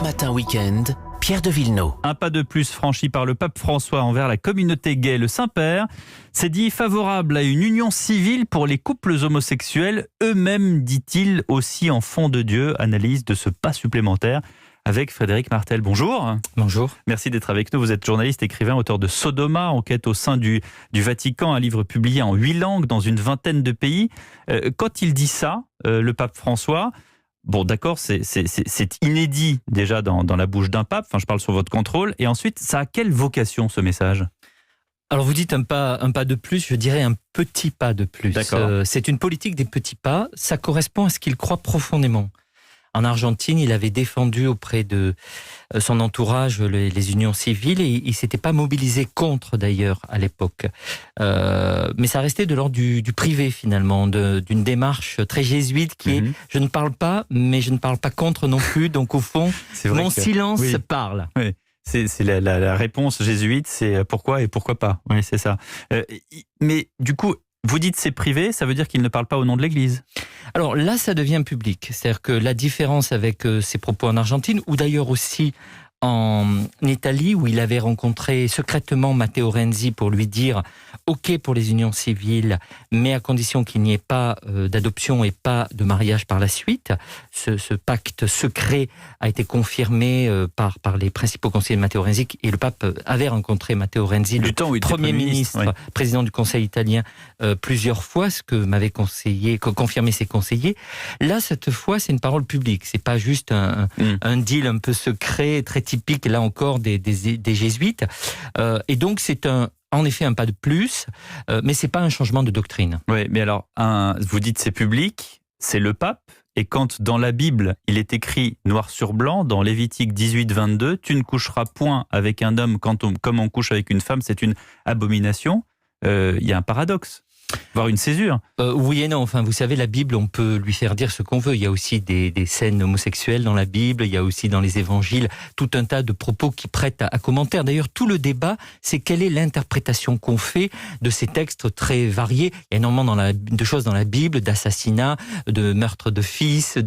Matin Week-end, Pierre de Villeneuve. Un pas de plus franchi par le pape François envers la communauté gay. Le Saint-Père s'est dit favorable à une union civile pour les couples homosexuels, eux-mêmes, dit-il, aussi enfants de Dieu. Analyse de ce pas supplémentaire avec Frédéric Martel. Bonjour. Bonjour. Merci d'être avec nous. Vous êtes journaliste, écrivain, auteur de Sodoma, enquête au sein du Vatican, un livre publié en 8 langues dans une vingtaine de pays. Quand il dit ça, le pape François... Bon, d'accord, c'est inédit déjà dans la bouche d'un pape, enfin je parle sur votre contrôle, et ensuite, ça a quelle vocation ce message ? Alors vous dites un pas de plus, je dirais un petit pas de plus. C'est une politique des petits pas, ça correspond à ce qu'il croit profondément. En Argentine, il avait défendu auprès de son entourage les unions civiles et il ne s'était pas mobilisé contre d'ailleurs à l'époque. Mais ça restait de l'ordre du privé finalement, d'une démarche très jésuite qui est « je ne parle pas, mais je ne parle pas contre non plus ». Donc au fond, mon silence parle. Oui. C'est la réponse jésuite, c'est pourquoi et pourquoi pas. Oui, c'est ça. Mais du coup, vous dites c'est privé, ça veut dire qu'il ne parle pas au nom de l'Église ? Alors là, ça devient public. C'est-à-dire que la différence avec ses propos en Argentine, ou d'ailleurs aussi en Italie, où il avait rencontré secrètement Matteo Renzi pour lui dire « OK pour les unions civiles, mais à condition qu'il n'y ait pas d'adoption et pas de mariage par la suite ». Ce pacte secret a été confirmé par les principaux conseillers de Matteo Renzi, et le pape avait rencontré Matteo Renzi, le Premier ministre, président du Conseil italien, plusieurs fois, ce que m'avaient confirmé ses conseillers. Là, cette fois, c'est une parole publique. C'est pas juste un deal un peu secret, très typique, là encore, des jésuites. Et donc, c'est en effet un pas de plus, mais c'est pas un changement de doctrine. Oui, mais alors, vous dites c'est public, c'est le pape, et quand dans la Bible, il est écrit noir sur blanc, dans Lévitique 18-22, tu ne coucheras point avec un homme comme on couche avec une femme, c'est une abomination, il y a un paradoxe. Voire une césure. Oui et non. Enfin, vous savez, la Bible, on peut lui faire dire ce qu'on veut. Il y a aussi des scènes homosexuelles dans la Bible. Il y a aussi dans les évangiles tout un tas de propos qui prêtent à commentaire. D'ailleurs, tout le débat, c'est quelle est l'interprétation qu'on fait de ces textes très variés. Il y a énormément de choses dans la Bible, d'assassinats, de meurtres de fils,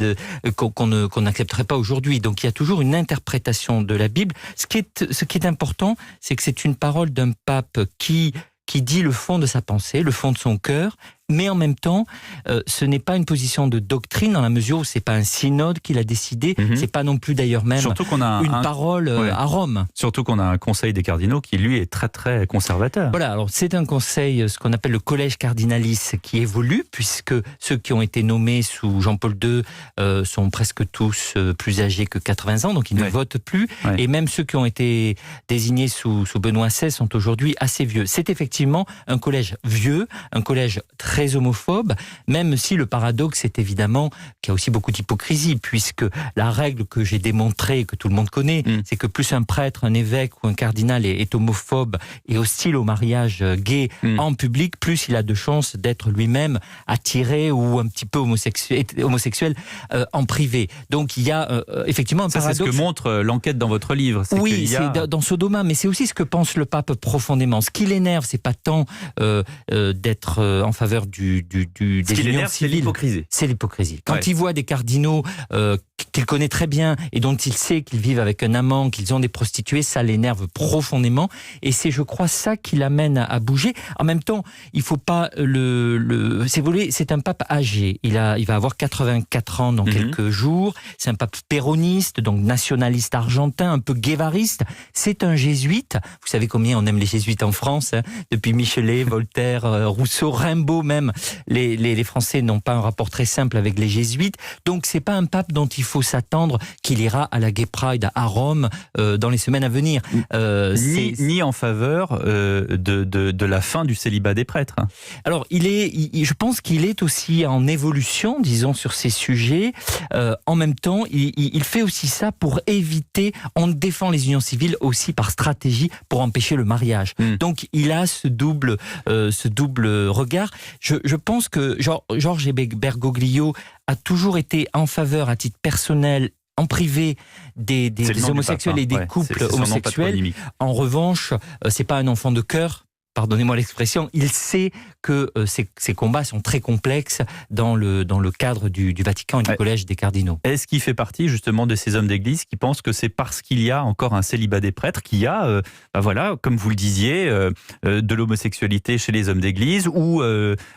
qu'on n'accepterait pas aujourd'hui. Donc, il y a toujours une interprétation de la Bible. Ce qui est important, c'est que c'est une parole d'un pape qui dit le fond de sa pensée, le fond de son cœur, mais en même temps, ce n'est pas une position de doctrine dans la mesure où c'est pas un synode qu'il a décidé, c'est pas non plus d'ailleurs même une parole à Rome. Surtout qu'on a un conseil des cardinaux qui lui est très très conservateur. Voilà, alors c'est un conseil, ce qu'on appelle le collège cardinalis, qui évolue, puisque ceux qui ont été nommés sous Jean-Paul II sont presque tous plus âgés que 80 ans, donc ils ne votent plus, et même ceux qui ont été désignés sous Benoît XVI sont aujourd'hui assez vieux. C'est effectivement un collège vieux, un collège très homophobe, même si le paradoxe est évidemment qu'il y a aussi beaucoup d'hypocrisie, puisque la règle que j'ai démontrée, que tout le monde connaît, c'est que plus un prêtre, un évêque ou un cardinal est homophobe et hostile au mariage gay en public, plus il a de chances d'être lui-même attiré ou un petit peu homosexuel en privé. Donc il y a effectivement un paradoxe. C'est ce que montre l'enquête dans votre livre. Oui, c'est dans Sodoma, mais c'est aussi ce que pense le pape profondément. Ce qui l'énerve, c'est pas tant d'être en faveur des unions civiles. C'est l'hypocrisie. Quand il voit des cardinaux qu'il connaît très bien et dont il sait qu'ils vivent avec un amant, qu'ils ont des prostituées, ça l'énerve profondément. Et c'est, je crois, ça qui l'amène à bouger. En même temps, il faut pas c'est un pape âgé. Il va avoir 84 ans dans quelques jours. C'est un pape péroniste, donc nationaliste argentin, un peu guévariste. C'est un jésuite. Vous savez combien on aime les jésuites en France, hein, depuis Michelet, Voltaire, Rousseau, Rimbaud même. Les Français n'ont pas un rapport très simple avec les jésuites. Donc c'est pas un pape dont il faut s'attendre qu'il ira à la Gay Pride à Rome dans les semaines à venir. Ni en faveur de la fin du célibat des prêtres. Alors je pense qu'il est aussi en évolution, disons, sur ces sujets. En même temps, il fait aussi ça pour éviter, on défend les unions civiles aussi par stratégie pour empêcher le mariage. Donc il a ce double regard. Je pense que Georges Bergoglio a toujours été en faveur, à titre personnel, en privé, des homosexuels et des couples homosexuels. En revanche, c'est pas un enfant de cœur. pardonnez-moi l'expression, il sait que ces combats sont très complexes dans le cadre du Vatican et du Collège des cardinaux. Est-ce qu'il fait partie justement de ces hommes d'église qui pensent que c'est parce qu'il y a encore un célibat des prêtres qu'il y a, voilà, comme vous le disiez, de l'homosexualité chez les hommes d'église, ou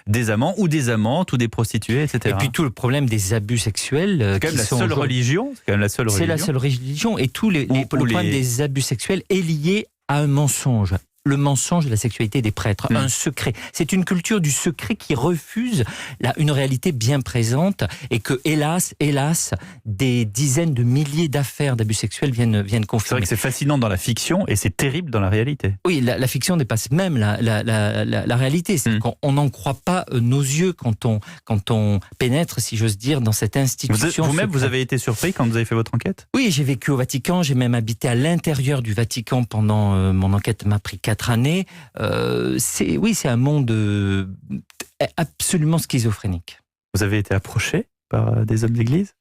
des amants ou des amantes ou des prostituées, etc. Et puis tout le problème des abus sexuels. C'est quand même la seule religion. C'est quand même la seule religion. C'est la seule religion, et tout le problème des abus sexuels est lié à un mensonge. Le mensonge de la sexualité des prêtres, un secret. C'est une culture du secret qui refuse une réalité bien présente, et que, hélas, des dizaines de milliers d'affaires d'abus sexuels viennent confirmer. C'est vrai que c'est fascinant dans la fiction et c'est terrible dans la réalité. Oui, la fiction dépasse même la réalité. C'est qu'on n'en croit pas nos yeux quand on pénètre, si j'ose dire, dans cette institution. Vous-même, vous avez été surpris quand vous avez fait votre enquête ? Oui, j'ai vécu au Vatican, j'ai même habité à l'intérieur du Vatican pendant mon enquête m'a pris 4 années. C'est un monde absolument schizophrénique. Vous avez été approché par des hommes d'église ?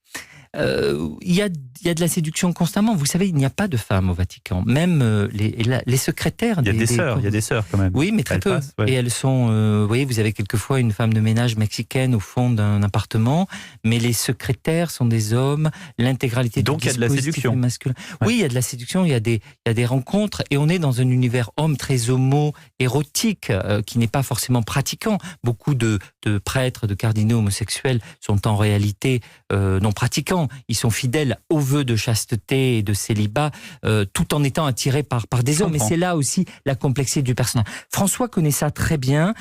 Il y a de la séduction constamment. Vous savez, il n'y a pas de femmes au Vatican. Même les secrétaires... Il y a des sœurs quand même. Oui, mais très peu. Et elles sont... vous voyez, vous avez quelquefois une femme de ménage mexicaine au fond d'un appartement, mais les secrétaires sont des hommes, l'intégralité du dispositif est masculin. Donc il y a de la séduction. Oui, il y a de la séduction, il y a des rencontres, et on est dans un univers homme très homo-érotique, qui n'est pas forcément pratiquant. Beaucoup de prêtres, de cardinaux homosexuels sont en réalité non pratiquants. Ils sont fidèles aux vœux de chasteté et de célibat, tout en étant attirés par des hommes. Et c'est là aussi la complexité du personnage. François connaît ça très bien.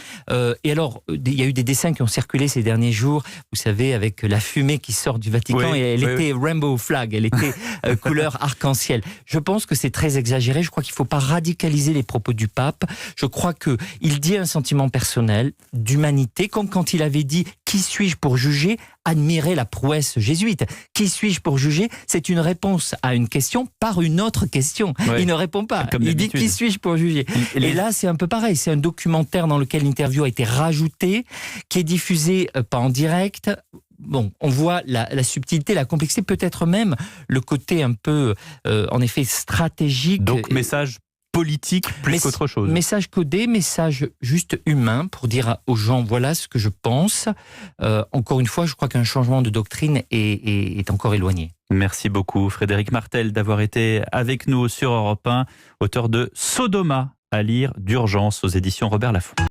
Et alors, il y a eu des dessins qui ont circulé ces derniers jours, vous savez, avec la fumée qui sort du Vatican, et elle était rainbow flag, elle était couleur arc-en-ciel. Je pense que c'est très exagéré. Je crois qu'il ne faut pas radicaliser les propos du pape. Je crois qu'il dit un sentiment personnel d'humanité, comme quand il avait dit « Qui suis-je pour juger ?» Admirer la prouesse jésuite. Qui suis-je pour juger ? C'est une réponse à une question par une autre question. Il ne répond pas. Il dit qui suis-je pour juger ? Et là, c'est un peu pareil. C'est un documentaire dans lequel l'interview a été rajoutée, qui est diffusé pas en direct. Bon, on voit la subtilité, la complexité, peut-être même le côté un peu, en effet, stratégique. Donc, message politique plus qu'autre chose. Message codé, message juste humain pour dire aux gens voilà ce que je pense. Encore une fois, je crois qu'un changement de doctrine est encore éloigné. Merci beaucoup Frédéric Martel d'avoir été avec nous sur Europe 1, auteur de Sodoma, à lire d'urgence aux éditions Robert Laffont.